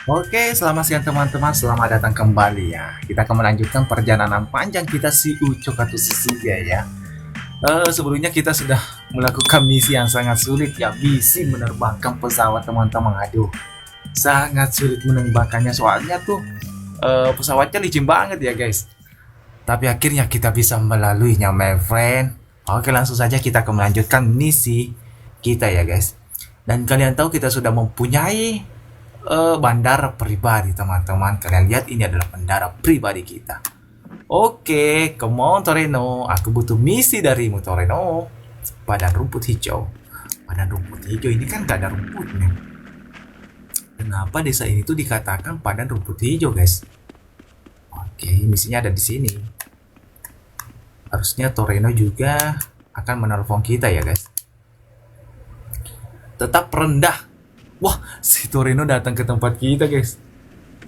Oke, selamat siang teman-teman. Selamat datang kembali ya. Kita akan melanjutkan perjalanan panjang kita si Ucok atau si Siga ya. Sebelumnya kita sudah melakukan misi yang sangat sulit ya. Misi menerbangkan pesawat teman-teman. Aduh, sangat sulit menerbangkannya soalnya tuh pesawatnya licin banget ya guys. Tapi akhirnya kita bisa melaluinya, my friend. Oke, langsung saja kita akan melanjutkan misi kita ya guys. Dan kalian tahu kita sudah mempunyai bandara pribadi teman-teman. Kalian lihat ini adalah bandara pribadi kita. Oke, come on Toreno. Aku butuh misi darimu Toreno. Padang rumput hijau. Padang rumput hijau ini kan gak ada rumputnya. Kenapa desa ini tuh dikatakan padang rumput hijau guys? Oke, misinya ada di sini. Harusnya Toreno juga akan menelpon kita ya guys. Tetap rendah. Wah, si Toreno datang ke tempat kita guys.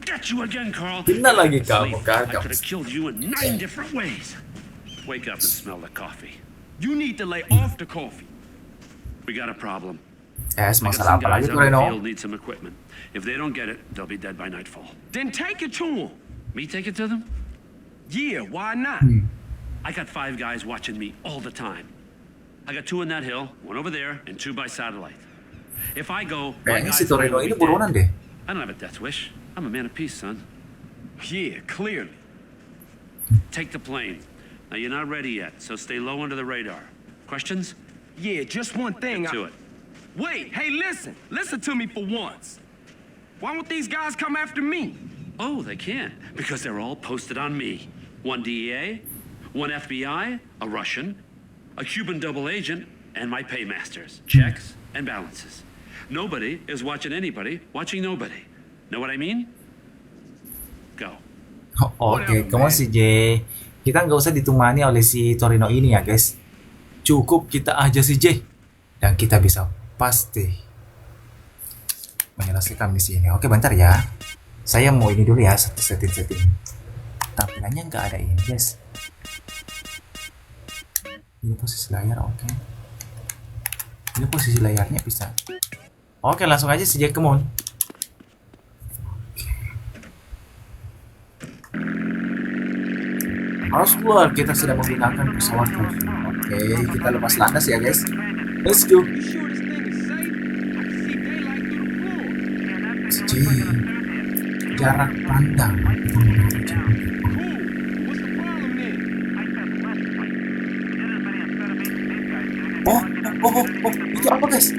Got you again, Carl. Kena lagi kamu, Sleep. kan? I could have killed you in 9 different ways. Wake up and smell the coffee. You need to lay off the coffee. We got a problem. Eh, I got masalah some apa lagi guys out in the Toreno? field need some equipment. If they don't get it, they'll be dead by nightfall. Then take it to them. Me take it to them? Yeah, why not? I got 5 guys watching me all the time. I got 2 in that hill, 1 over there, and 2 by satellite. If I go, my Kayaknya guys si Toreno will ini be buronan dead. deh. I don't have a death wish. I'm a man of peace, son. Yeah, clearly. Take the plane. Now you're not ready yet, so stay low under the radar. Questions? Yeah, just one thing. Get to it. Wait, hey, listen. Listen to me for once. Why won't these guys come after me? Oh, they can't, because they're all posted on me. 1 DEA, 1 FBI, a Russian, a Cuban double agent, and my paymasters. Checks and balances. Nobody is watching anybody, watching nobody. Know what I mean? Go. Oke, kamu si J. Kita nggak usah ditemani oleh si Torino ini ya guys. Cukup kita aja si J. Dan kita bisa pasti menyelesaikan misi ini. Oke, bentar ya. Saya mau ini dulu ya, satu setting. Tampilannya nggak ada ini guys. Ini posisi layar, oke. Ini posisi layarnya bisa. Oke, langsung aja si J, come on. Oswald, kita sudah menggunakan pesawat Tuju. Oke, kita lepas landas ya guys. Let's go. You sure this thing is safe? I can see daylight through the floor. Jarak pandang. Kita menuju. Cool. What's the problem then? Oh, itu apa guys?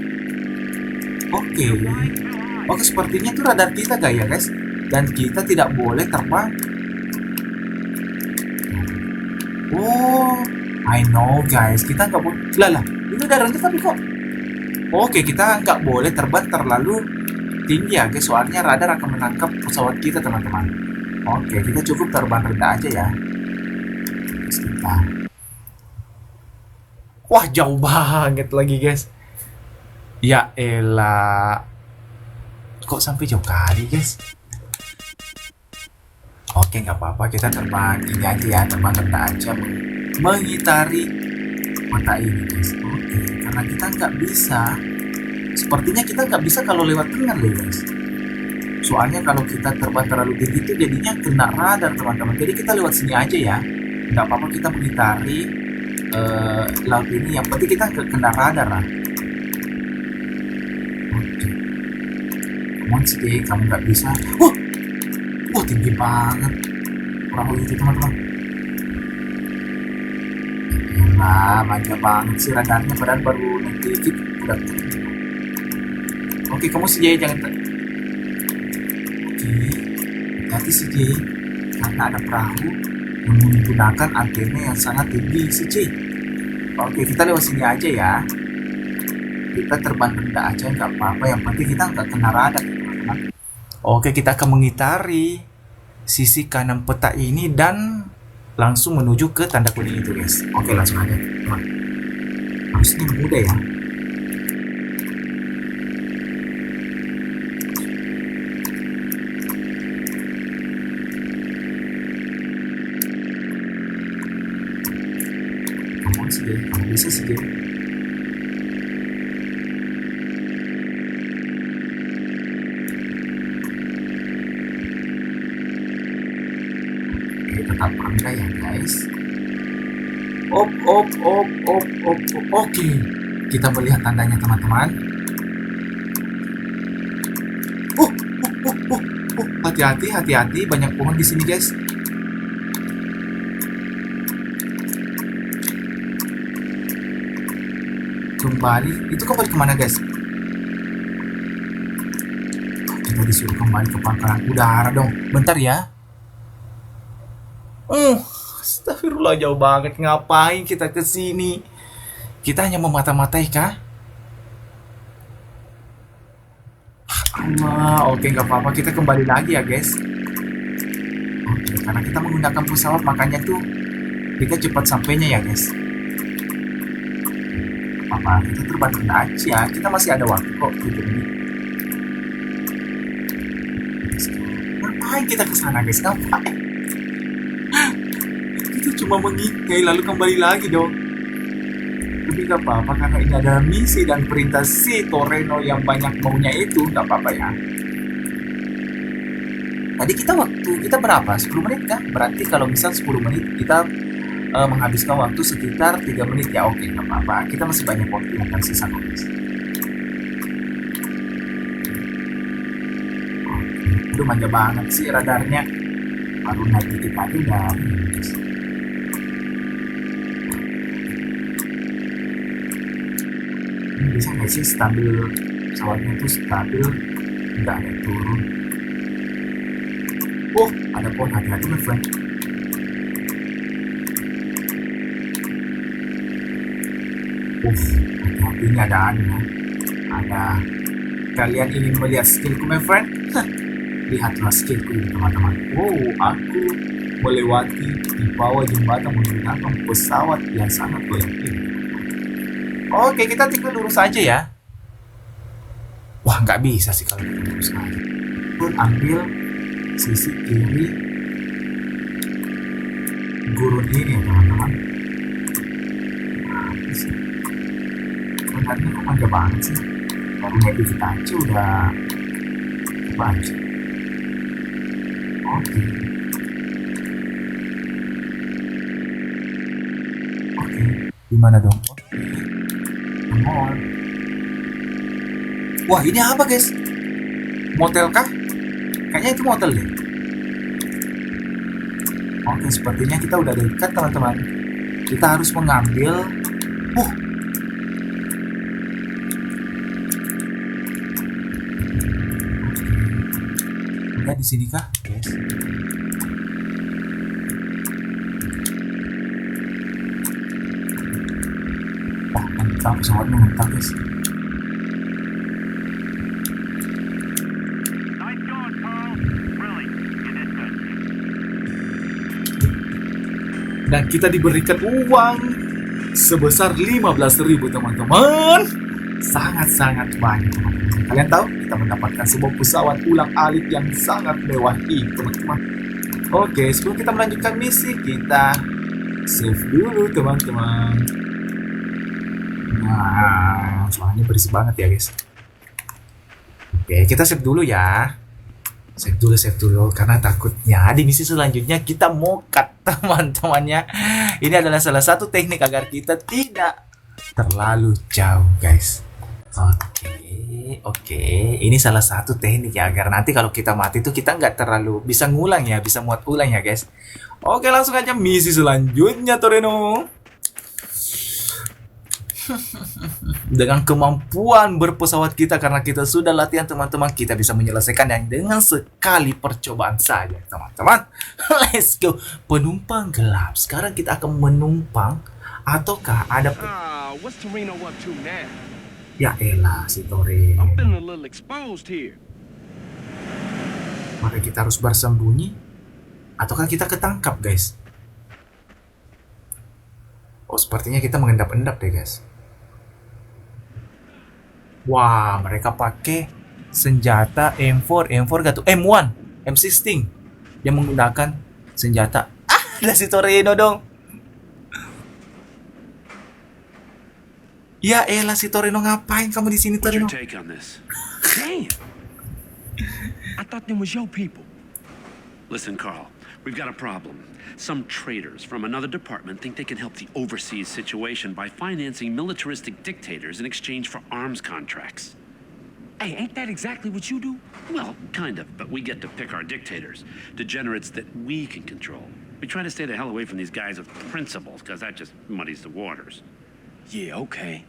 Oke. Oke, sepertinya itu radar kita gak ya guys? Dan kita tidak boleh terbang. Oh, I know guys, kita nggak boleh. Lah, ini udah rendah tapi kok. Oke, kita nggak boleh terbang terlalu tinggi ya guys, soalnya radar akan menangkap pesawat kita teman-teman. Oke, kita cukup terbang rendah aja ya. Terus kita. Wah, jauh banget lagi guys. Ya elah. Kok sampai jauh kali guys? Oke, nggak apa-apa, kita terbang ini aja ya, terbang rendah aja mengitari kota ini guys. Oke, karena kita nggak bisa, sepertinya kita nggak bisa kalau lewat tengah loh guys. Soalnya kalau kita terbang terlalu tinggi itu jadinya kena radar teman-teman. Jadi kita lewat sini aja ya, nggak apa-apa, kita mengitari laut ini. Yang penting kita nggak kena radar lah. Oke, kamu sih, kamu nggak bisa. Wah, tinggi banget perahu itu teman-teman. Nah, manja banget sih radarnya, padahal baru nanti dikit udah turun. Oke, kamu si J, jangan. Oke, hati si J, karena ada perahu yang menggunakan antena yang sangat tinggi si J. Oke, kita lewat sini aja ya. Kita terbang rendah aja, nggak apa-apa, yang penting kita nggak kena radar teman-teman. Oke, kita akan mengitari sisi kanan peta ini dan langsung menuju ke tanda kuning itu guys. Oke, langsung aja teman. Harusnya mudah ya. Kamu sih, kamu bisa sih. apa enggak ya guys? Op, op, op, op, op, op. Oke, kita melihat tandanya teman-teman. Hati-hati, hati-hati, banyak pohon di sini guys. Itu kembali kemana guys? Kita disuruh kembali ke pangkalan udara dong. Bentar ya. Astagfirullah, jauh banget. Ngapain kita ke sini? Kita hanya memata-matai kah? Allah, oke, nggak apa-apa, kita kembali lagi ya guys. Oke, karena kita menggunakan pesawat makanya tuh kita cepat sampainya ya guys. Apa kita terbang aja, kita masih ada waktu kok 7 menit. Ngapain kita ke sana guys? Ngapain? Kita cuma mengintai lalu kembali lagi dong. Tapi gak apa-apa karena ini ada misi dan perintah si Toreno yang banyak maunya itu, gak apa-apa ya. Tadi waktu kita berapa? 10 menit kan? Berarti kalau misal 10 menit kita menghabiskan waktu sekitar 3 menit ya. Oke, gak apa-apa, kita masih banyak waktu yang tersisa kok guys. Aduh, manja banget sih radarnya. Baru naik dikit aja udah guys. Bisa nggak sih stabil pesawatnya itu stabil, nggak ada turun. Ada pohon, hati-hati my friend. Hati-hati, ini ada anu. Ada, kalian ingin melihat skillku my friend? Lihatlah skillku ini teman-teman. Aku melewati di bawah jembatan menggunakan pesawat yang sangat goyang ini. Oke, kita tinggal lurus aja ya. Wah, nggak bisa sih kalau kita lurus aja. Pun ambil sisi kiri gurun ini ya teman-teman. Sebenarnya kok manja banget sih. Baru naik dikit aja udah banyak. Oke, gimana dong? Wah, ini apa guys? Motel kah? Kayaknya itu motel deh. Oke, sepertinya kita udah dekat teman-teman. Kita harus mengambil. Udah di sini kah, guys? Wah, mantap, pesawatnya mantap guys. Dan kita diberikan uang sebesar 15.000 teman-teman. Sangat-sangat banyak teman-teman. Kalian tahu kita mendapatkan sebuah pesawat ulang-alik yang sangat mewah ini teman-teman. Oke, sebelum kita melanjutkan misi, kita save dulu teman-teman. Nah, soalnya berisik banget ya guys. Oke, kita save dulu ya. Save dulu karena takutnya di misi selanjutnya kita mau cut teman-temannya. Ini adalah salah satu teknik agar kita tidak terlalu jauh guys. Oke, ini salah satu teknik ya agar nanti kalau kita mati tuh kita nggak terlalu bisa ngulang ya, bisa muat ulang ya guys. Oke, langsung aja misi selanjutnya Toreno. Dengan kemampuan berpesawat kita, karena kita sudah latihan teman-teman, kita bisa menyelesaikan yang dengan sekali percobaan saja teman-teman. Let's go. Penumpang gelap. Sekarang kita akan menumpang ataukah ada What's Toreno up to now? Ya elah si Toreno. I'm feeling a little exposed here. Maka kita harus bersembunyi ataukah kita ketangkap guys? Sepertinya kita mengendap-endap deh guys. Wah, mereka pakai senjata M4 gak tuh? M1, M16 yang menggunakan senjata. Ada si Toreno dong. Ya elah si Toreno, ngapain kamu di sini Toreno? Take on this. Damn. I thought them was your people. Listen, Carl, we've got a problem. Some traitors from another department think they can help the overseas situation by financing militaristic dictators in exchange for arms contracts. Hey, ain't that exactly what you do? Well, kind of, but we get to pick our dictators, degenerates that we can control. We try to stay the hell away from these guys with principles, because that just muddies the waters. Yeah, okay.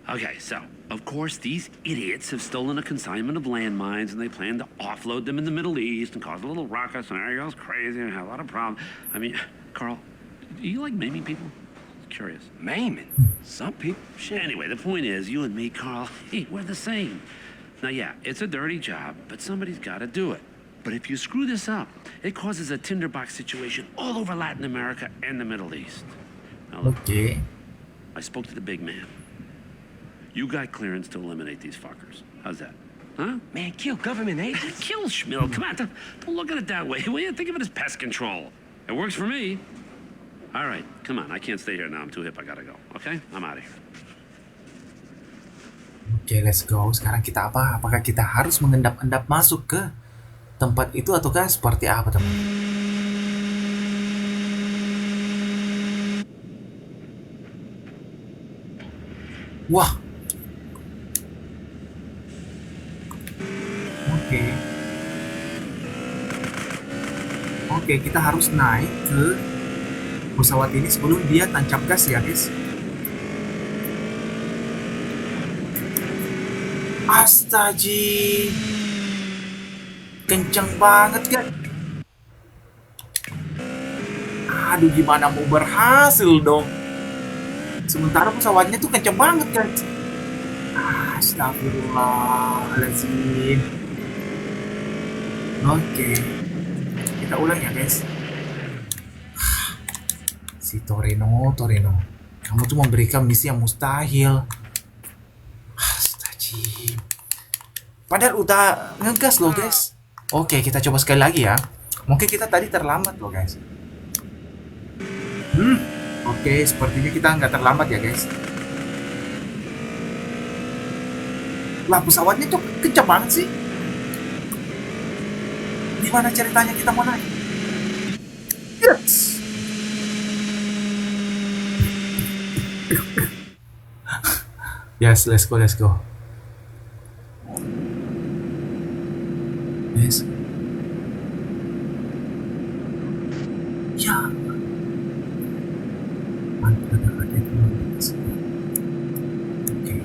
Okay, so, of course, these idiots have stolen a consignment of landmines, and they plan to offload them in the Middle East and cause a little ruckus, and everybody goes crazy and have a lot of problems. I mean, Carl, do you like maiming people? Curious. Maiming. Some people, shit. Anyway, the point is, you and me, Carl, hey, we're the same. Now, yeah, it's a dirty job, but somebody's got to do it. But if you screw this up, it causes a tinderbox situation all over Latin America and the Middle East. Now, look, Oke. I spoke to the big man. You got clearance to eliminate these fuckers. How's that? Huh? Man, kill government agents? Kill Schmill. Come on, don't look at it that way. Will you? Think of it as pest control. It works for me. All right, come on. I can't stay here now. I'm too hip. I gotta go. Okay? I'm out of here. Oke, let's go. Sekarang kita apa? Apakah kita harus mengendap-endap masuk ke tempat itu ataukah seperti apa, teman? Wah. Oke. Oke, kita harus naik ke pesawat ini sebelum dia tancap gas ya, guys. Astaji, kenceng banget kan? Aduh, gimana mau berhasil dong? Sementara pesawatnya tuh kenceng banget kan? Astagfirullahaladzim. Oke, kita ulang ya guys. Si Torino, kamu tuh memberikan misi yang mustahil. Padahal udah ngegas loh guys. Oke, kita coba sekali lagi ya. Mungkin kita tadi terlambat loh guys. Oke, sepertinya kita nggak terlambat ya guys. Lah, pesawatnya tuh kencang banget sih. Gimana ceritanya kita mau naik? Yes. Yes, let's go. Yes. Ya. Ada raket di sini. Oke.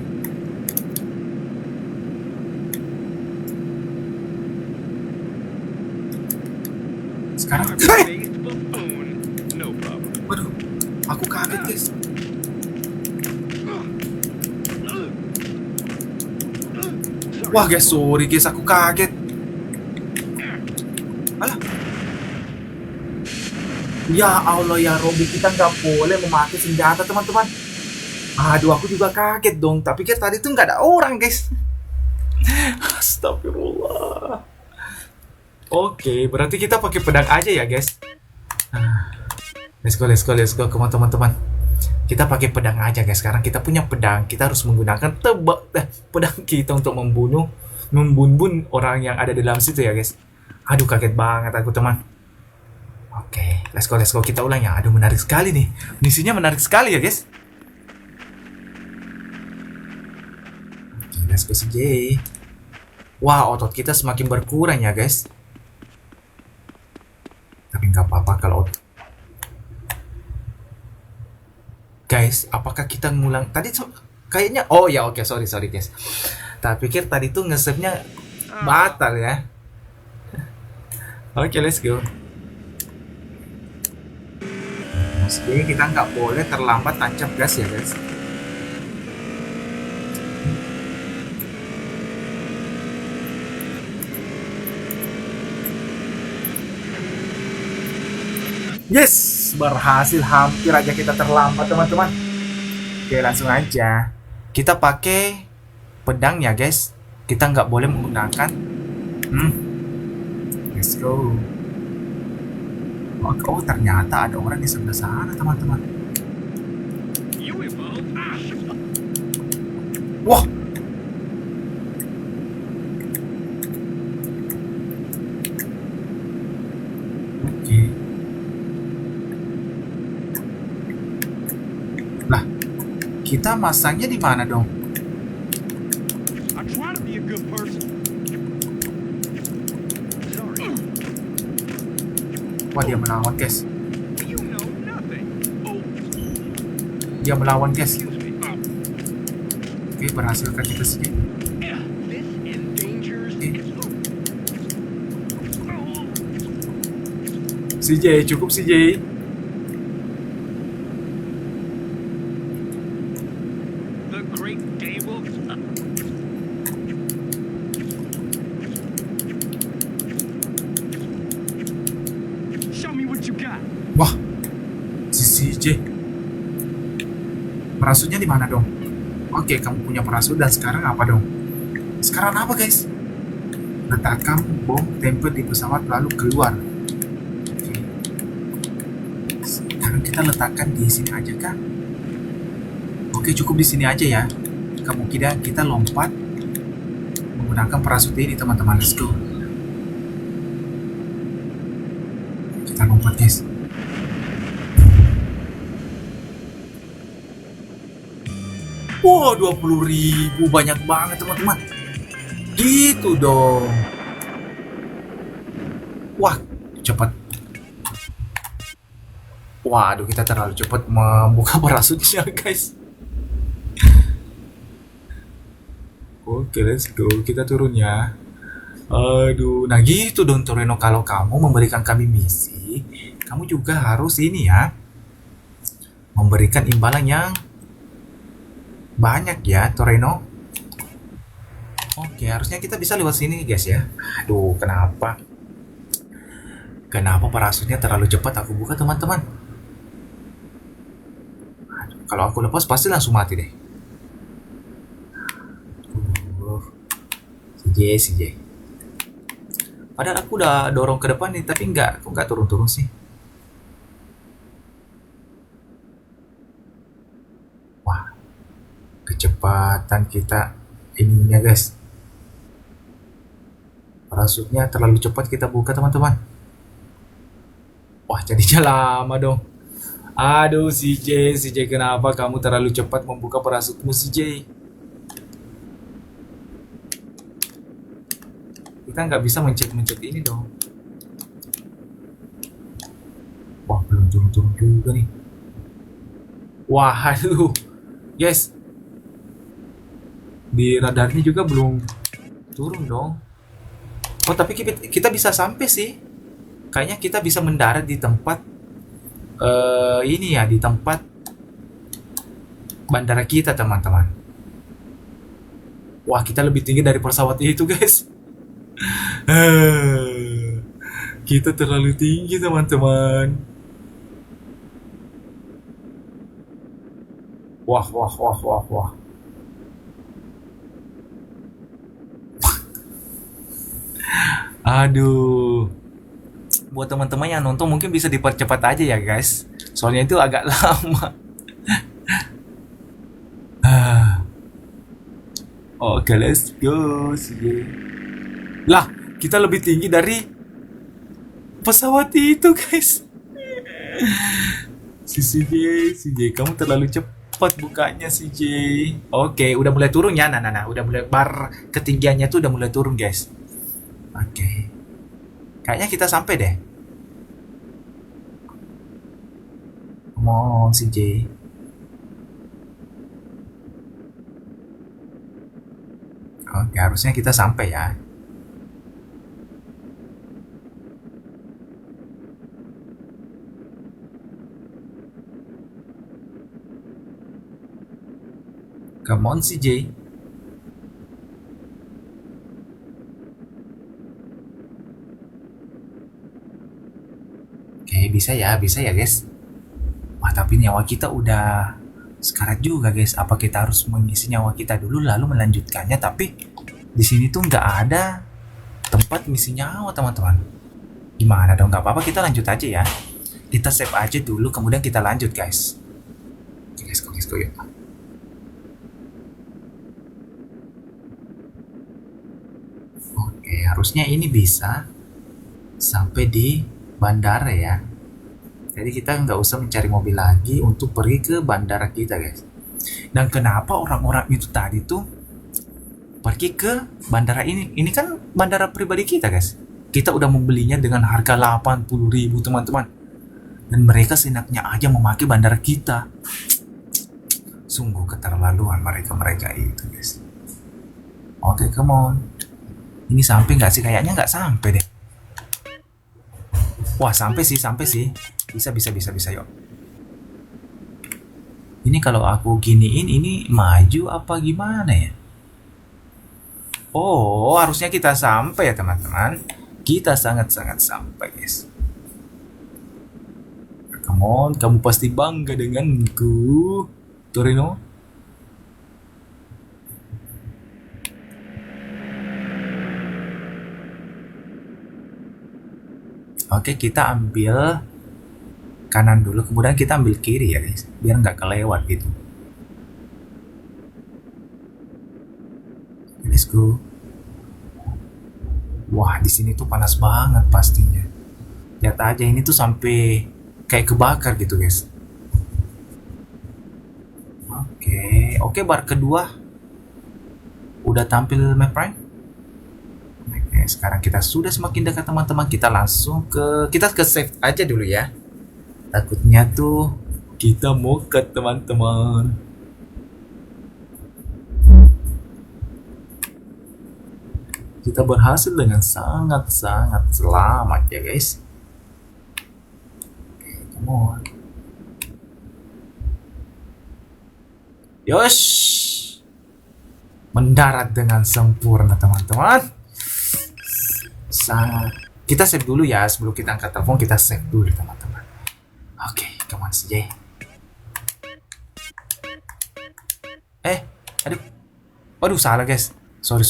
Sekarang, waduh, aku kaget guys. Wah guys, sorry guys, aku kaget. Alah. Ya Allah ya Robby, kita nggak boleh memakai senjata teman-teman. Aduh, aku juga kaget dong. Tapi kan tadi tuh nggak ada orang guys. Astagfirullah. Oke, berarti kita pakai pedang aja ya guys. Let's go. Come on teman-teman. Kita pakai pedang aja guys. Sekarang kita punya pedang. Kita harus menggunakan pedang kita untuk membunuh orang yang ada di dalam situ ya guys. Aduh, kaget banget aku teman. Oke, let's go. Kita ulang ya. Aduh, menarik sekali nih. Misinya menarik sekali ya guys. Oke, let's go CJ. Wah, otot kita semakin berkurang ya guys. Tapi nggak apa-apa kalau guys, apakah kita ngulang tadi kayaknya? Oh ya, oke, sorry guys. Tak pikir tadi tuh nge-save-nya batal ya. Oke, let's go. Jadi kita nggak boleh terlambat tancap gas ya guys. Yes, berhasil. Hampir aja kita terlambat teman-teman. Oke, langsung aja. Kita pakai pedang ya guys. Kita nggak boleh menggunakan. Let's go. Oh, ternyata ada orang di sebelah sana teman-teman. Wah. Kita masangnya di mana dong? I try to be a good person. Sorry. Wah, dia melawan, guys. You know nothing. Oh, Dia melawan, guys. excuse me. Oke, berhasil kan kita sih. Yeah, this endangers. CJ, cukup CJ. The great table. Show me what you got. Wah, si CJ. Parasutnya di mana dong? Oke, kamu punya parasut dan sekarang apa dong? Sekarang apa, guys? Letakkan bom tempel di pesawat lalu keluar. Oke. Sekarang kita letakkan di sini aja kan? Oke, cukup di sini aja ya. Kemungkinan kita lompat menggunakan parasut ini, teman-teman. Let's go. Kita lompat, guys. Wow, 20.000, banyak banget teman-teman. Gitu dong. Wah, cepat. Waduh, kita terlalu cepat membuka parasutnya, guys. Oke, let's go. Kita turun ya. Aduh, nah gitu dong Toreno. Kalau kamu memberikan kami misi, kamu juga harus ini ya, memberikan imbalan yang banyak ya, Toreno. Oke, harusnya kita bisa lewat sini guys ya. Aduh, kenapa? Kenapa parasutnya terlalu cepat aku buka, teman-teman? Aduh, kalau aku lepas pasti langsung mati deh. CJ. Padahal aku udah dorong ke depan nih, tapi kok nggak turun-turun sih. Wah, kecepatan kita ininya guys. Parasutnya terlalu cepat kita buka, teman-teman. Wah, jadinya lama dong. Aduh, CJ, kenapa kamu terlalu cepat membuka parasutmu, CJ? Kita nggak bisa mencet ini dong. Wah, belum turun-turun juga nih. Wah, aduh. Guys. Di radarnya juga belum turun dong. Oh, tapi kita bisa sampai sih. Kayaknya kita bisa mendarat di tempat ini ya, di tempat bandara kita, teman-teman. Wah, kita lebih tinggi dari pesawat itu, guys. Kita terlalu tinggi, teman-teman. Wah. Aduh. Buat teman-teman yang nonton mungkin bisa dipercepat aja ya, guys. Soalnya itu agak lama. Oke, let's go. Lah, kita lebih tinggi dari pesawat itu, guys. CJ, kamu terlalu cepat bukanya, CJ. Oke, udah mulai turun ya. Nah, udah mulai bar ketinggiannya tuh udah mulai turun, guys. Oke. Kayaknya kita sampai deh. Come on, CJ. Oke, harusnya kita sampai ya. Come on, CJ. Oke, bisa ya guys. Wah, tapi nyawa kita udah sekarat juga guys. Apa kita harus mengisi nyawa kita dulu lalu melanjutkannya? Tapi di sini tuh nggak ada tempat misi nyawa, teman-teman. Gimana dong? Nggak apa-apa, kita lanjut aja ya. Kita save aja dulu, kemudian kita lanjut guys. Oke guys, go yuk. Oke, harusnya ini bisa sampai di bandara ya. Jadi kita nggak usah mencari mobil lagi untuk pergi ke bandara kita guys. Dan kenapa orang-orang itu tadi tuh pergi ke bandara ini? Ini kan bandara pribadi kita, guys. Kita udah membelinya dengan harga 80.000, teman-teman. Dan mereka seenaknya aja memakai bandara kita. Sungguh keterlaluan mereka-mereka itu, guys. Oke, come on. Ini sampai nggak sih? Kayaknya nggak sampai deh. Wah, sampai sih. Bisa, yuk. Ini kalau aku giniin, ini maju apa gimana ya? Oh, harusnya kita sampai ya, teman-teman. Kita sangat-sangat sampai, guys. Come on, kamu pasti bangga denganku, Torino. Oke, kita ambil kanan dulu, kemudian kita ambil kiri ya, guys, biar nggak kelewat gitu. Let's go. Wah, di sini tuh panas banget pastinya. Lihat aja, ini tuh sampai kayak kebakar gitu, guys. Oke, bar kedua udah tampil map right? Oke, sekarang kita sudah semakin dekat, teman-teman. Kita langsung kita ke save aja dulu ya. Takutnya tuh kita mokat, teman-teman. Kita berhasil dengan sangat-sangat selamat ya, guys. Oke, come on. Yosh, mendarat dengan sempurna, teman-teman. Kita save dulu ya, sebelum kita angkat telepon kita save dulu, teman-teman. Oke, come on CJ. Aduh, salah guys. Sorry.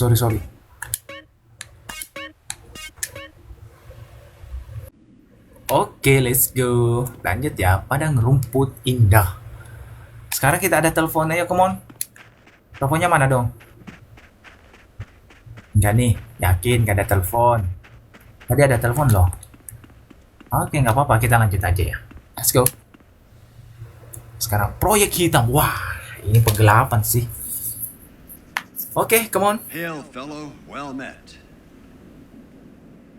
Oke, let's go. Lanjut ya, padang rumput indah. Sekarang kita ada teleponnya, ya, come on. Teleponnya mana dong? Enggak nih, yakin gak ada telepon. Tadi ada telepon loh. Oke, nggak apa-apa, kita lanjut aja ya. Let's go. Sekarang proyek hitam. Wah, ini penggelapan sih. Oke, come on. Hail, fellow. Well met.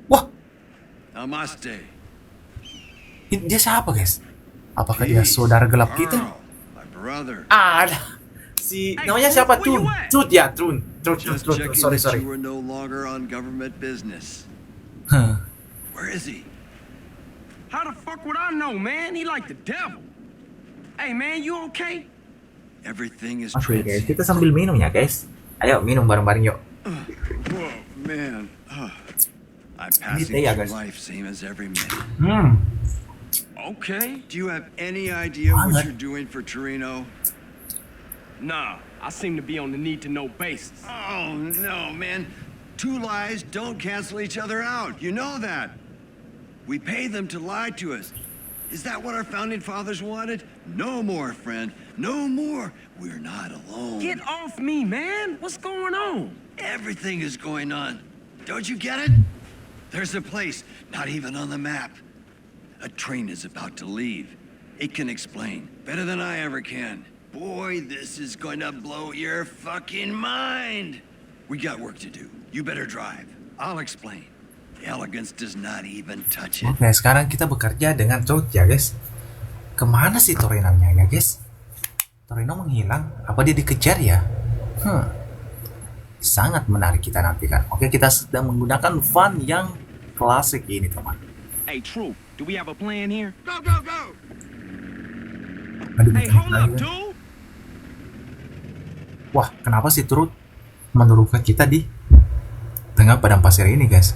Wah, Namaste. dia siapa guys? Apakah dia saudara gelap kita? Carl, my brother. Ada namanya siapa? where you Trun. at? Trun ya, Trun. Just checking Sorry. that you were no longer on government business. Huh. Where is he? How the fuck would I know, man? He like the devil. Hey, man, you okay? Everything is Oke guys, transient. kita sambil minum ya guys. Ayo minum bareng-bareng yuk. Whoa, man. I'm passing teh ya, through guys. life same as every man. Okay. Do you have any idea what Banget. you're doing for Torino? Nah, I seem to be on the need-to-know basis. Oh, no, man. Two lies don't cancel each other out. You know that. We pay them to lie to us. Is that what our founding fathers wanted? No more, friend. No more. We're not alone. Get off me, man. What's going on? Everything is going on. Don't you get it? There's a place not even on the map. A train is about to leave. It can explain better than I ever can. Boy, this is going to blow your fucking mind. We got work to do. You better drive. I'll explain. The elegance does not even touch it. Oke, sekarang kita bekerja dengan Trun ya guys. Kemana sih Torino-nya ya guys? Torino menghilang? Apa dia dikejar ya? Sangat menarik kita nantikan. Oke, kita sedang menggunakan van yang klasik ini teman. Hey, True, do we have a plan here? Go, go, go! Aduh, Hey, bentar, hold up, bentar. dude. Wah, kenapa sih Trun menurunkan kita di tengah padang pasir ini guys?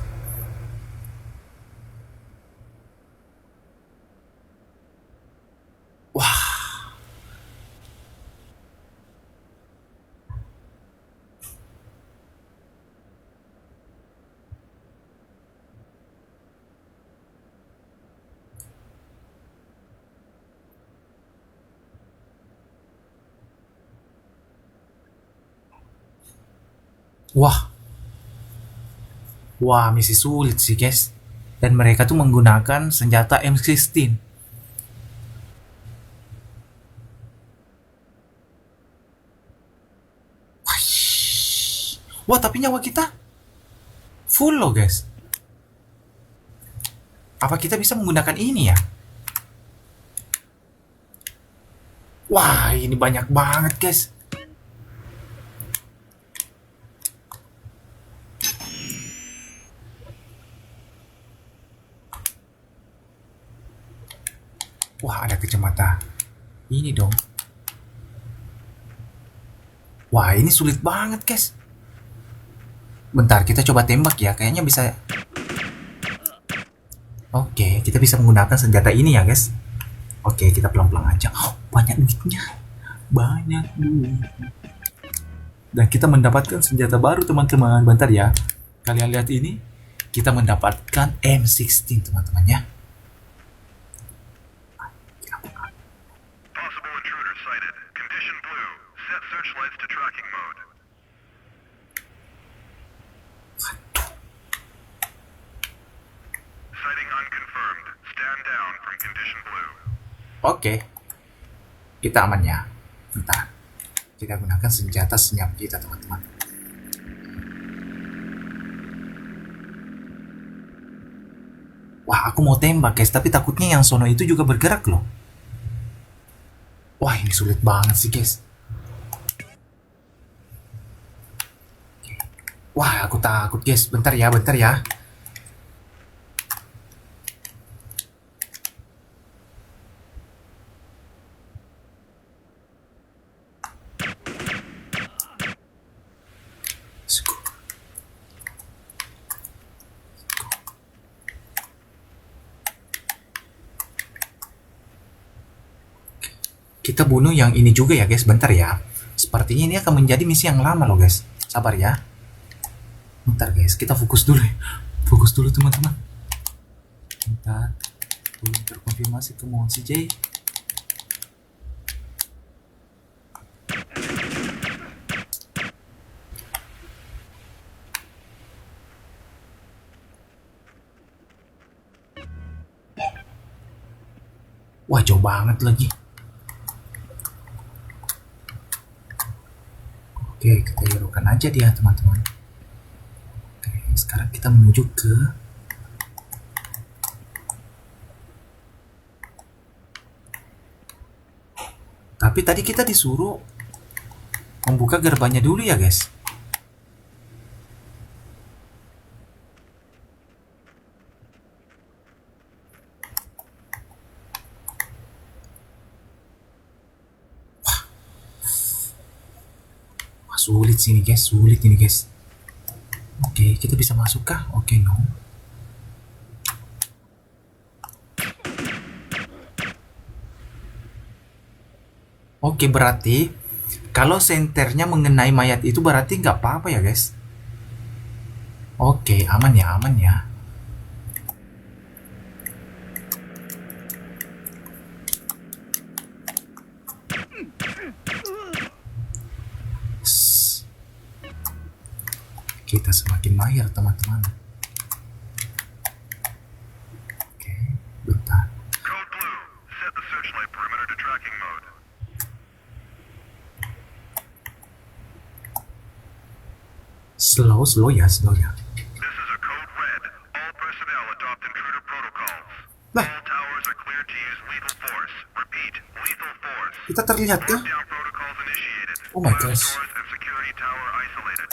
Wah, misi sulit sih guys. Dan mereka tuh menggunakan senjata M16. Wah, tapi nyawa kita full loh, guys. Apa kita bisa menggunakan ini ya? Wah, ini banyak banget, guys. Wah, ada kacamata. Ini dong. Wah, ini sulit banget, guys. Bentar, kita coba tembak ya. Kayaknya bisa. Oke, kita bisa menggunakan senjata ini ya, guys. Oke, kita pelan-pelan aja. Oh, banyak duitnya. Banyak duit. Dan kita mendapatkan senjata baru, teman-teman. Bentar ya. Kalian lihat ini. Kita mendapatkan M16, teman-teman ya. Possible intruder sighted. Condition blue. Set searchlights to tracking mode. Sighting unconfirmed. Stand down from condition blue. Oke. Kita aman ya. Bentar. Kita gunakan senjata senyap kita, teman-teman. Wah, aku mau tembak, guys. Tapi takutnya yang sono itu juga bergerak loh. Wah, ini sulit banget sih, guys. Wah, aku takut, guys. Bentar ya, bentar ya. Kita bunuh yang ini juga ya, guys. Bentar ya. Sepertinya ini akan menjadi misi yang lama loh, guys. Sabar ya. Bentar, guys. Kita fokus dulu. Fokus dulu, teman-teman. Bentar. Belum terkonfirmasi kemauan si Jay. Wah, jauh banget lagi. Oke, kita hero-kan aja dia, teman-teman. Oke, sekarang kita menuju ke tapi tadi kita disuruh membuka gerbangnya dulu ya, guys. Sulit sini, guys, sulit ini, guys. Oke, kita bisa masuk kah? Oke, no. Oke, berarti kalau senternya mengenai mayat itu berarti nggak apa-apa ya, guys. Oke, aman ya, aman ya. Kita semakin mahir, teman-teman. Oke, bentar. Code blue. Set the searchlight perimeter to tracking mode. Slow ya, slow ya. This is a code red. All personnel adopt intruder protocols. Lah, All towers are cleared to use lethal force. Repeat, lethal force. kita terlihat kah? Down protocols initiated. Oh my File gosh. stores and security tower isolated.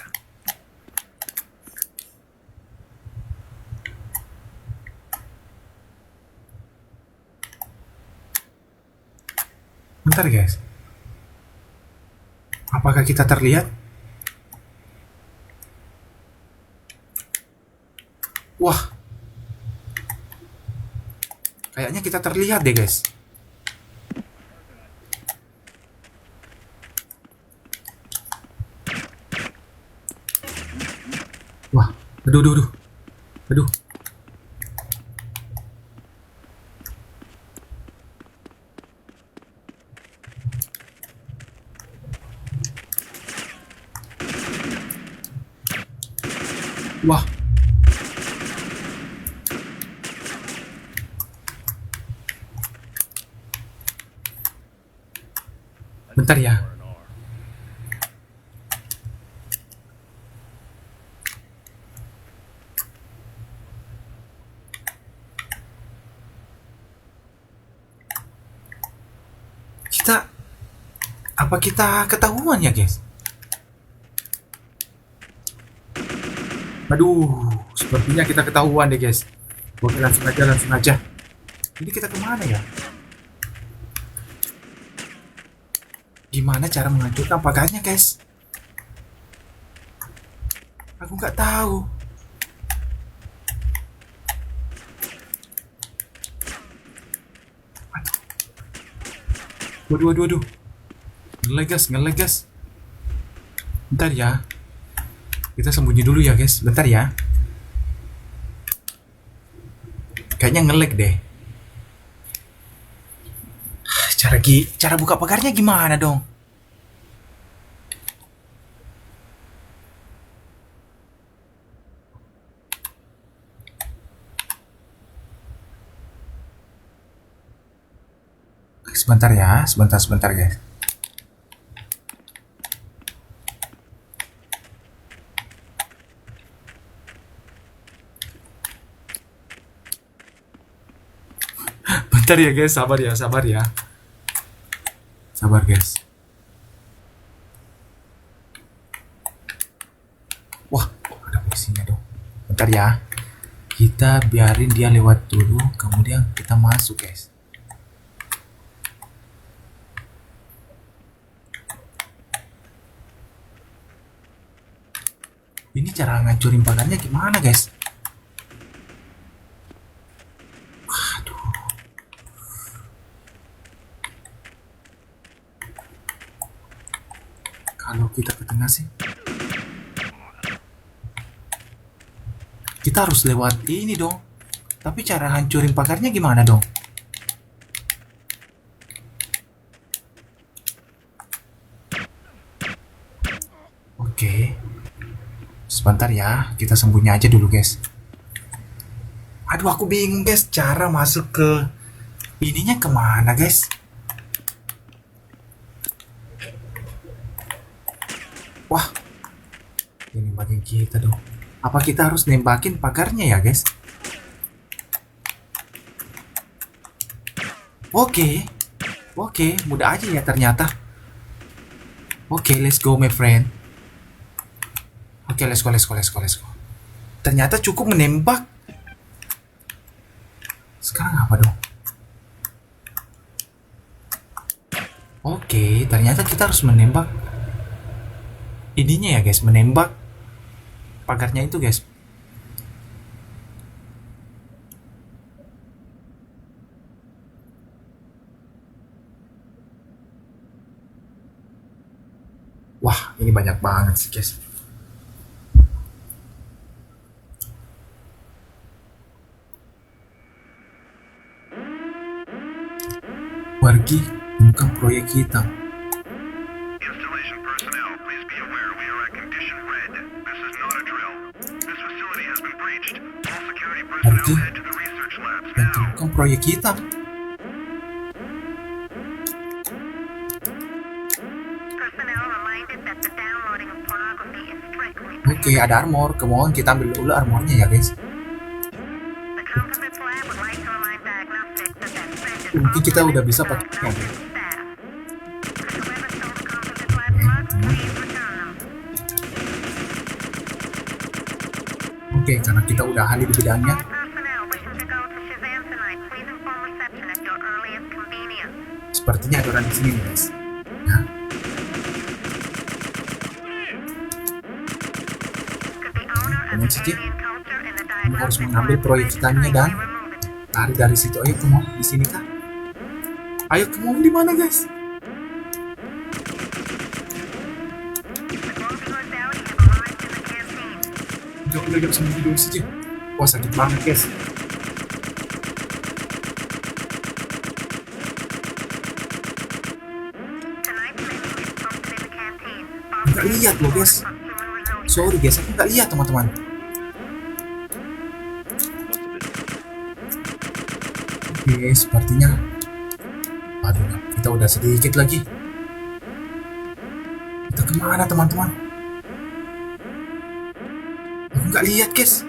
Bentar, guys. Apakah kita terlihat? Wah. Kayaknya kita terlihat deh, guys. Wah, aduh. Aduh. Wah. Bentar ya. Apa kita ketahuan ya guys? Aduh, sepertinya kita ketahuan deh guys. Oke, langsung aja, langsung aja. Ini kita kemana ya? Gimana cara menghancurkan pagarnya guys? Aku nggak tahu. Waduh, waduh, waduh. Ngelag guys, ngelag guys. Bentar ya. Kita sembunyi dulu ya guys, bentar ya. Kayaknya ngelag deh. Cara buka pagarnya gimana dong? Sebentar ya, sebentar guys. Bentar ya guys, sabar ya, sabar ya. Sabar guys. Wah, ada polisinya dong. Bentar ya. Kita biarin dia lewat dulu, kemudian kita masuk guys. Ini cara ngancurin pagarnya gimana guys? Aduh. Kalau kita ke tengah sih, kita harus lewat ini dong. Tapi cara hancurin pagarnya gimana dong? Oke. Sebentar ya, kita sembunyi aja dulu guys. Aduh, aku bingung guys, cara masuk ke ininya kemana guys? Wah, ini bagian kita dong. Apa kita harus nembakin pagarnya ya guys? Oke, mudah aja ya ternyata. Oke, let's go my friend. Oke, let's go. Ternyata cukup menembak. Sekarang apa dong? Oke, ternyata kita harus menembak ininya ya guys, menembak pagarnya itu guys. Wah, ini banyak banget sih guys. Pergi bukan proyek kita. Installation personnel, please be aware we are at condition red. This is not a drill. This facility has been breached. All security personnel Pergi head to the research labs dan now. bukan proyek kita. Personnel reminded that the downloading of pornography is strictly Oke, ada armor. Kemohon kita ambil dulu armornya ya guys. The composites lab would like to remind diagnostics that that threat is Mungkin kita udah bisa also pakai staff. Whoever stole the composites lab drugs, please return them. Oke, karena kita udah ahli di bidangnya. All personnel wishing to go to Shazam tonight, please inform reception at your earliest convenience. Sepertinya ada orang di sini guys. Ya, Could the owner of Dengan the sedikit, alien culture in the kamu harus diagnostic mengambil lab proyek kitanya dan remove it? lari dari situ. Ayo kemohon di sini kah? Ayo kemohon di mana guys? The Globular Deli have arrived in the canteen. Udah sembunyi dulu saja. Wah, sakit banget guys. Tonight's menu is posted in the canteen. Nggak lihat loh guys. From human resources. Sorry guys, aku nggak lihat teman-teman. Oke, sepertinya. Aduh, kita udah sedikit lagi. Kita kemana teman-teman? Aku nggak lihat guys.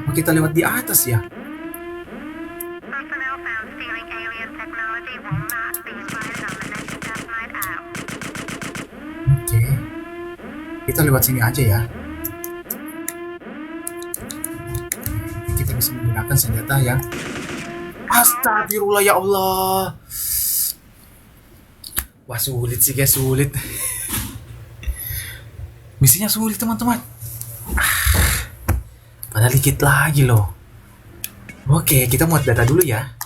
Apa kita lewat di atas ya? Personnel found stealing alien technology will not be invited on the next death night out. kita lewat sini aja ya. Kita bisa menggunakan senjata yang astagfirullah ya Allah. Wah sulit sih guys, sulit. Misinya sulit teman-teman. Padahal dikit lagi loh. Oke, kita muat data dulu ya.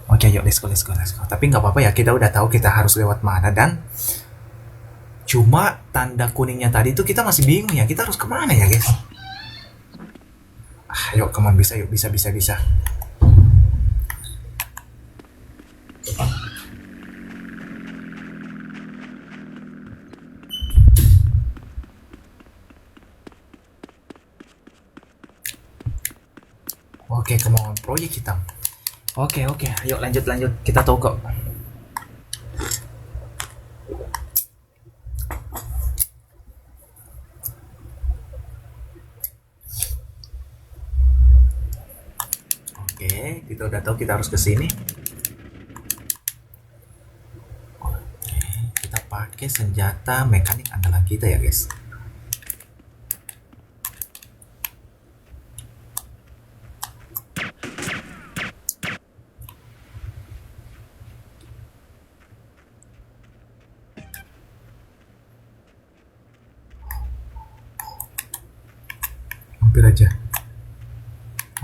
Oke, yuk let's go. Tapi nggak apa-apa ya, kita udah tahu kita harus lewat mana dan cuma tanda kuningnya tadi itu kita masih bingung ya, kita harus kemana ya guys? Yuk, come on, bisa yuk, bisa. Oke, come on, proyek hitam. Oke, ayo lanjut. Kita tahu kok. Oke, kita udah tahu kita harus ke sini. Oke, kita pakai senjata mekanik andalan kita ya, guys. Hampir aja.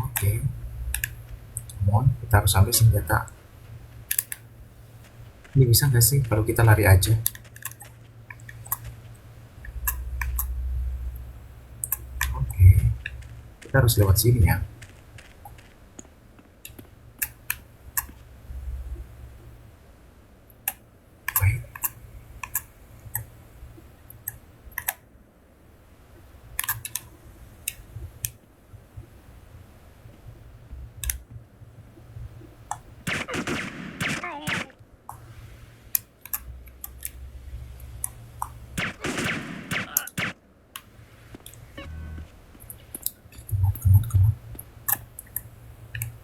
Oke. Kita harus ambil senjata. Ini bisa nggak sih kalau kita lari aja? Oke. Kita harus lewat sini ya. Baik.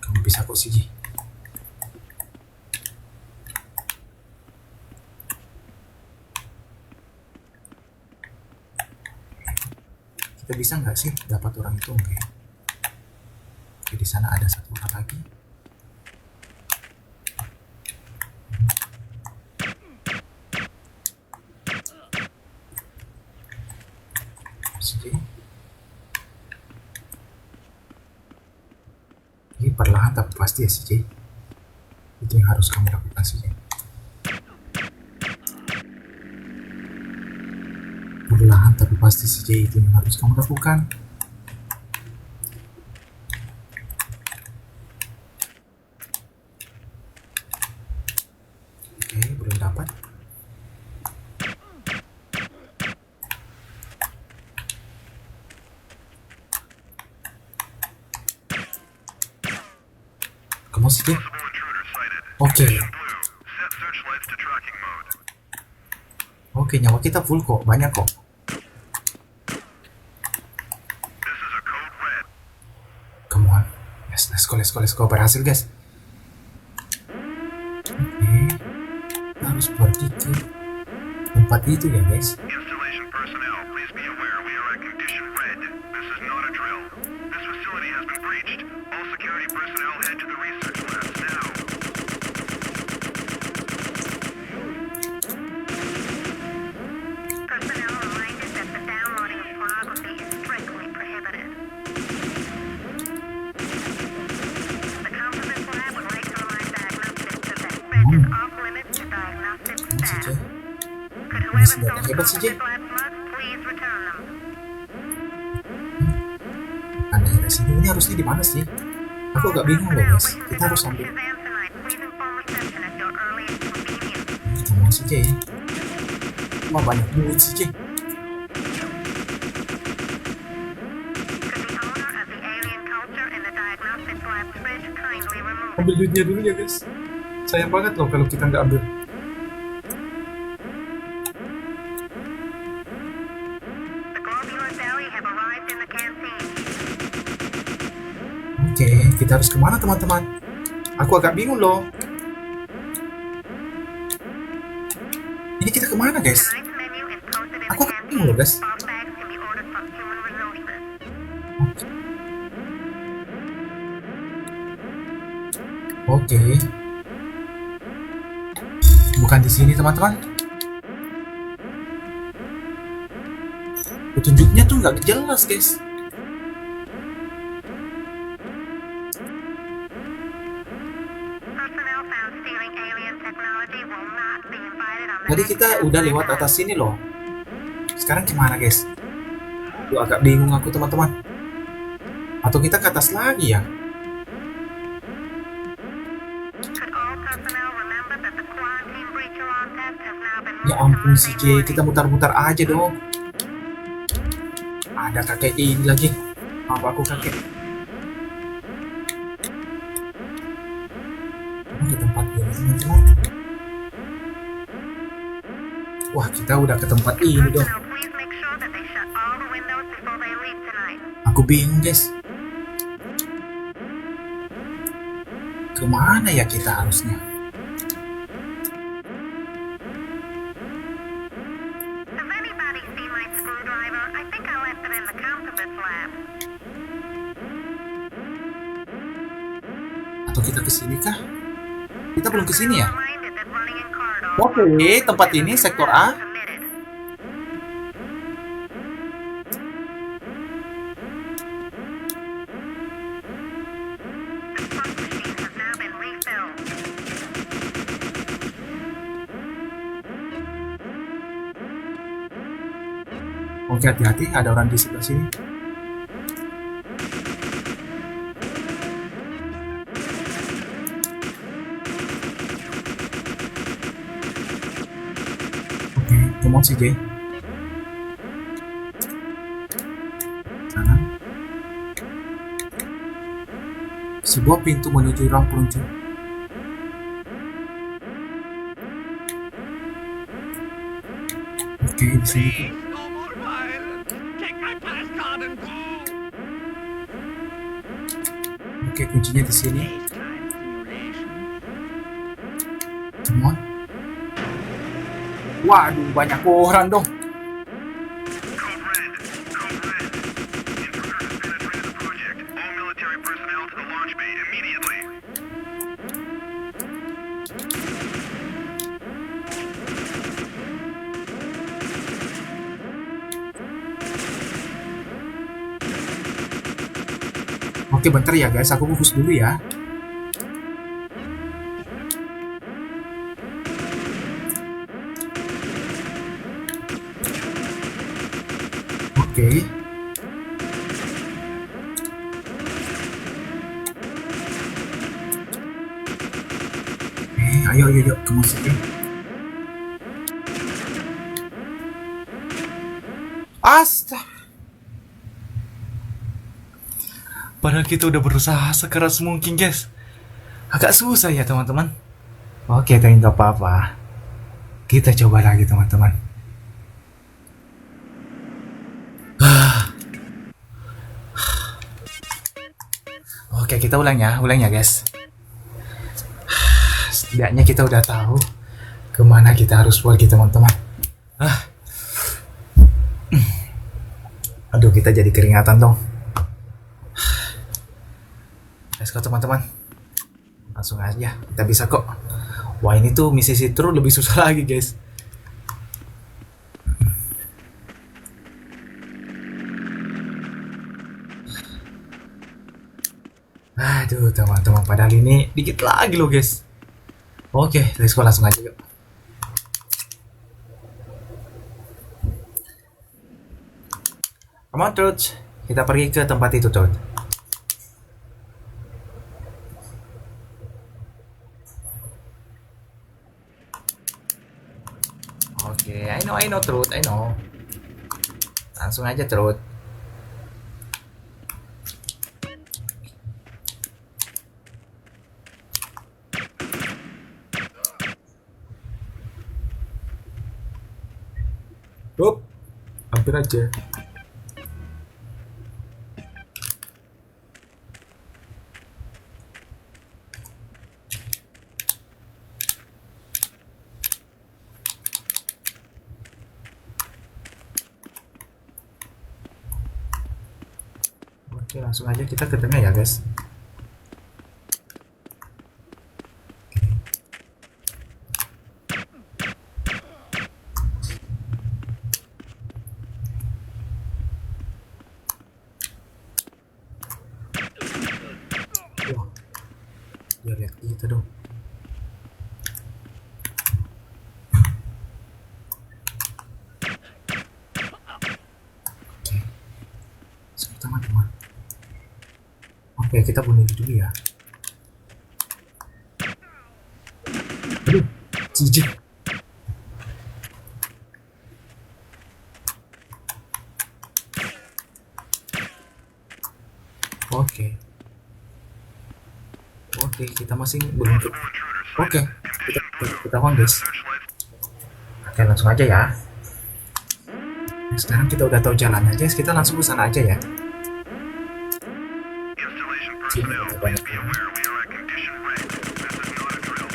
Kamu bisa kok sih, Ji. Kita bisa nggak sih dapat orang itu enggak ya? Oke, di sana ada satu orang lagi. Oke. Ini perlahan tapi pasti ya CJ. Itu yang harus kamu lakukan CJ. Perlahan tapi pasti CJ, itu yang harus kamu lakukan. Oke, belum dapat. Kamu CJ? Possible intruder sighted. Oke. Blue. Set searchlights to tracking mode. Oke, nyawa kita full kok, banyak kok. This is a code red. Come on. Yes, let's go. Berhasil, guys. Oke. Kita harus pergi ke tempat itu ya, guys. Installation personnel, please be aware we are at condition red. This is not a drill. This facility has been breached. All security personnel head to the research labs now. Personnel reminded that the downloading of pornography is strictly prohibited. The Composite Lab would like to remind diagnostics that Fred is off limits to diagnostic Ini staff. CJ. Could whoever senjata stole hebat, CJ. Composite Lab's mugs please return them? Aneh ya sini. Ini harusnya di mana sih? Aku agak bingung loh, guys. Kita harus ambil. Samsonite, please inform reception at your earliest convenience. Come on, CJ. Wah, banyak duit CJ. Could the owner of the alien culture in the diagnostics lab fridge kindly remove Ambil duitnya dulu ya, guys. Sayang banget loh kalau kita nggak ambil. The globular deli have arrived in the canteen. Oke, kita harus kemana teman-teman? Aku agak bingung loh. Ini kita kemana guys? Tonight's menu is posted in Aku the bingung loh guys. All bags can be ordered from human resources. Oke. Bukan di sini teman-teman. Petunjuknya tuh nggak jelas guys. Personnel found stealing alien technology will not be invited on the Tadi next kita udah lewat atas sini loh. Sekarang gimana guys? Duh, agak bingung aku teman-teman. Atau kita ke atas lagi ya? Could all personnel remember that the quarantine breach alarm test has now been Ya moved to ampun si Monday J, kita mutar-mutar aja dong. Ada kakek ini lagi. Apa aku kakek? Di tempat ini teman-teman. Wah, kita udah ke tempat ini dong. Personnel, please make sure that they shut all the windows before they leave tonight. Aku bingung guys. Kemana ya kita harusnya? Has anybody seen my screwdriver? I think I left it in the counterfeit lab. Atau kita ke sini kah? Kita belum ke sini ya? Reminded that running in corridors Oke, tempat ini sektor A. permitted. The slot machine has now been refilled. Oke, hati-hati, ada orang di sebelah sini. Oke, come on si J. Sana. Sebuah pintu menuju ruang peluncur. Oke, di sini tuh. No more violence. Take my pass card and go. Oke, kuncinya di sini. Come on. Waduh, banyak orang dong. Code Red. Code Red. Intruder has penetrated the project. All military personnel to the launch bay immediately. Oke, bentar ya guys, aku fokus dulu ya. Oke. Ayo, ayo, ayo, ke musiknya. Astaga. Padahal kita udah berusaha sekeras mungkin, guys. Agak susah ya, teman-teman. Oke, tapi nggak apa-apa. Kita coba lagi, teman-teman. Oke, kita ulang ya, guys. Setidaknya kita udah tahu kemana kita harus pergi, teman-teman. Aduh, kita jadi keringatan dong. Let's go teman-teman. Langsung aja, kita bisa kok. Wah, ini tuh misi Citru lebih susah lagi guys. Aduh teman-teman, padahal ini dikit lagi loh guys. Oke, let's go langsung aja yuk. Come on Truth, kita pergi ke tempat itu Truth. Oke, I know Truth, I know. Langsung aja Truth. Up, hampir aja. Oke, langsung aja kita ke tengah ya guys. Wah, dia lihat kita dong. Oke, so, teman-teman. Oke, kita bunuh dulu ya. Aduh, jijik. Oke. Oke, kita masih belum. Oke, kita on guys. Oke, langsung aja ya. Sekarang kita udah tahu jalannya guys, kita langsung ke sana aja ya. Installation Sini personnel, kita please banyak. be aware we are at condition red. This is not a drill.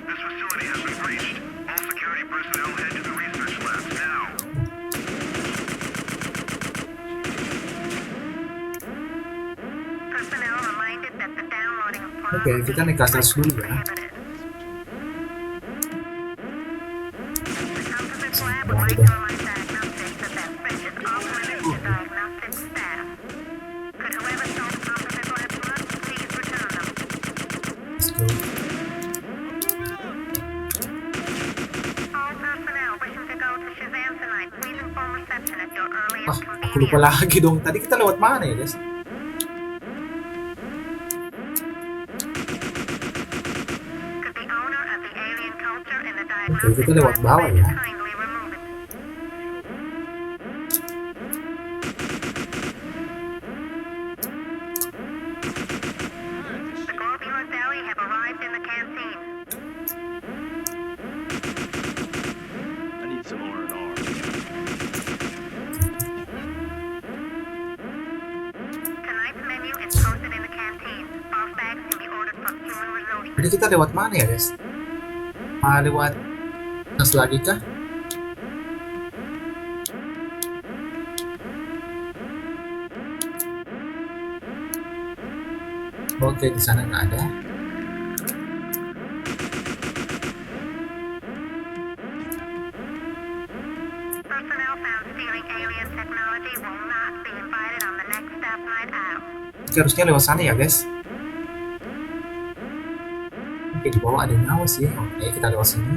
This facility has been breached. All security personnel head to the research labs now. Personnel reminded that the downloading of Oke, kita naik ke atas dulu ya. The composite lab would like to remind diagnostics that that fridge is off limits to diagnostic staff. Could whoever stole the composite lab from us please return them? Let's go. All personnel wishing to go to Shazam tonight, please inform reception at your Ah, earliest aku lupa convenience. lagi dong. Tadi kita lewat mana ya guys? Could the owner of the alien culture in the Oke, diagnostic kita lewat lab bawah please ya. kindly remove it? The globular deli have arrived in the canteen. I need some R&R. Tonight's menu is posted in the canteen. Boss bags can be ordered from human resources. Jadi kita lewat mana ya guys? Lewat atas lagi kah? Oke, di sana nggak ada. Personnel found stealing alien technology will not be invited on the next staff night out. Oke, harusnya lewat sana ya guys. Oke, di bawah ada nyawa sih. Oke, kita lewat sini.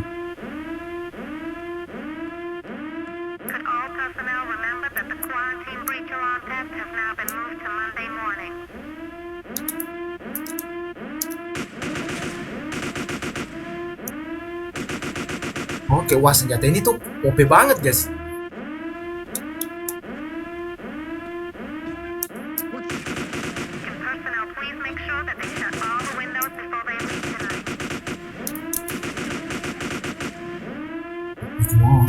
Could all personnel remember that the quarantine breach alarm test has now been moved to Monday morning? Oke, wah senjata ini tuh OP banget guys. Can personnel please make sure that they shut all the windows before they leave tonight? Come on.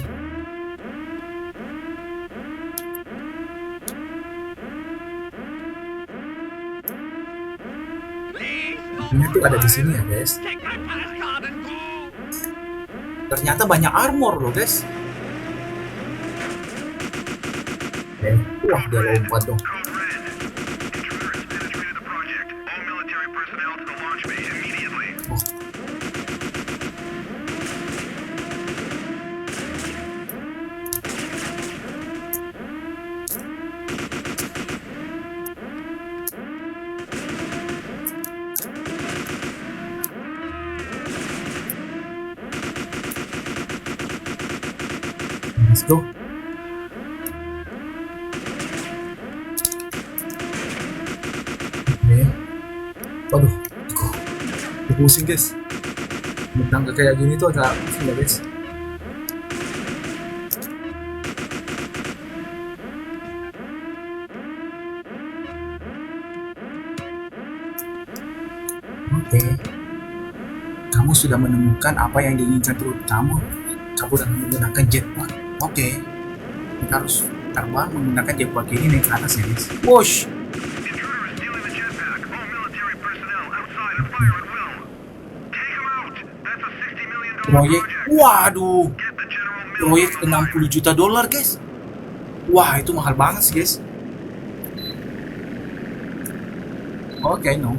Ini tuh ada di sini ya guys. Ternyata banyak armor loh guys. Oke, wah dia lompat dong. Code red. Intruder has penetrated the project. All military personnel to the launch bay immediately. Oh. Let's go. Oke. Waduh, kok pusing guys. Tangga kayak gini tuh agak pusing ya guys. Oke. Kamu sudah menemukan apa yang diinginkan perut kamu. Kamu sudah menggunakan jetpack. Oke. Kita harus terbang menggunakan jetpack ini naik ke atas ya guys. Wush. Intruder is stealing the jetpack. All military personnel outside and fire at will. Take him out. That's a $60 million Proyek. project. Waduh. Get the General Mills Proyek on the line. 60 juta dolar guys. Wah itu mahal banget sih guys. Oke, no.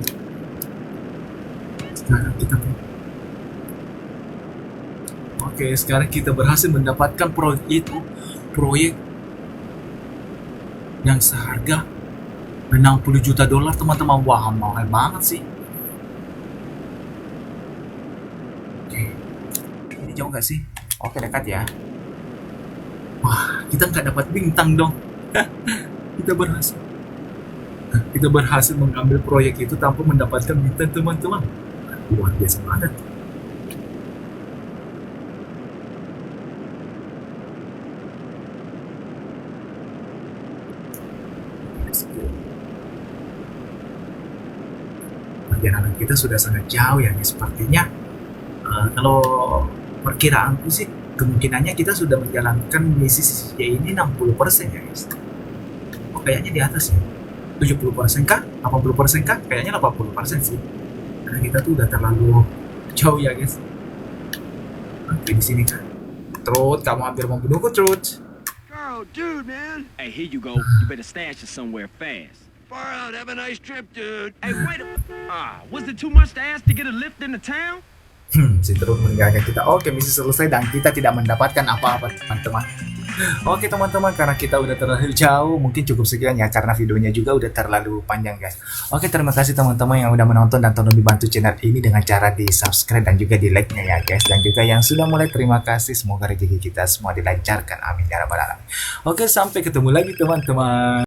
Sekarang kita Oke, sekarang kita berhasil mendapatkan proyek itu. Proyek yang seharga 60 juta dolar, teman-teman. Wah, mahal banget sih. Oke. Ini jauh nggak sih? Oke, dekat ya. Wah, kita nggak dapat bintang dong. Kita berhasil mengambil proyek itu tanpa mendapatkan bintang, teman-teman. Luar biasa banget. Perjalanan kita sudah sangat jauh ya, guys. Sepertinya kalau perkiraanku sih kemungkinannya kita sudah menjalankan misi ini 60% ya, guys. Oh, kayaknya di atas ya. 70% kah? 80% kah? Kayaknya 80% sih. Karena kita tuh udah terlalu jauh ya, guys. Oke, di sini kan. Trud, kamu hampir membunuhku, Trud. Carl, dude, man. Hey, here you go. You better stash it somewhere fast. Far out. Have a nice trip, dude. Hey, wait a... was it too much to ask to get a lift into town? Si Trud meninggalkan kita. Oke, misi selesai dan kita tidak mendapatkan apa-apa, teman-teman. Oke, teman-teman, karena kita udah terlalu jauh, mungkin cukup sekian ya, karena videonya juga udah terlalu panjang, guys. Oke, terima kasih teman-teman yang udah menonton dan tolong dibantu channel ini dengan cara di subscribe dan juga di like-nya ya, guys. Dan juga yang sudah mulai, terima kasih. Semoga rezeki kita semua dilancarkan. Amin ya rabbal alamin. Oke, sampai ketemu lagi teman-teman.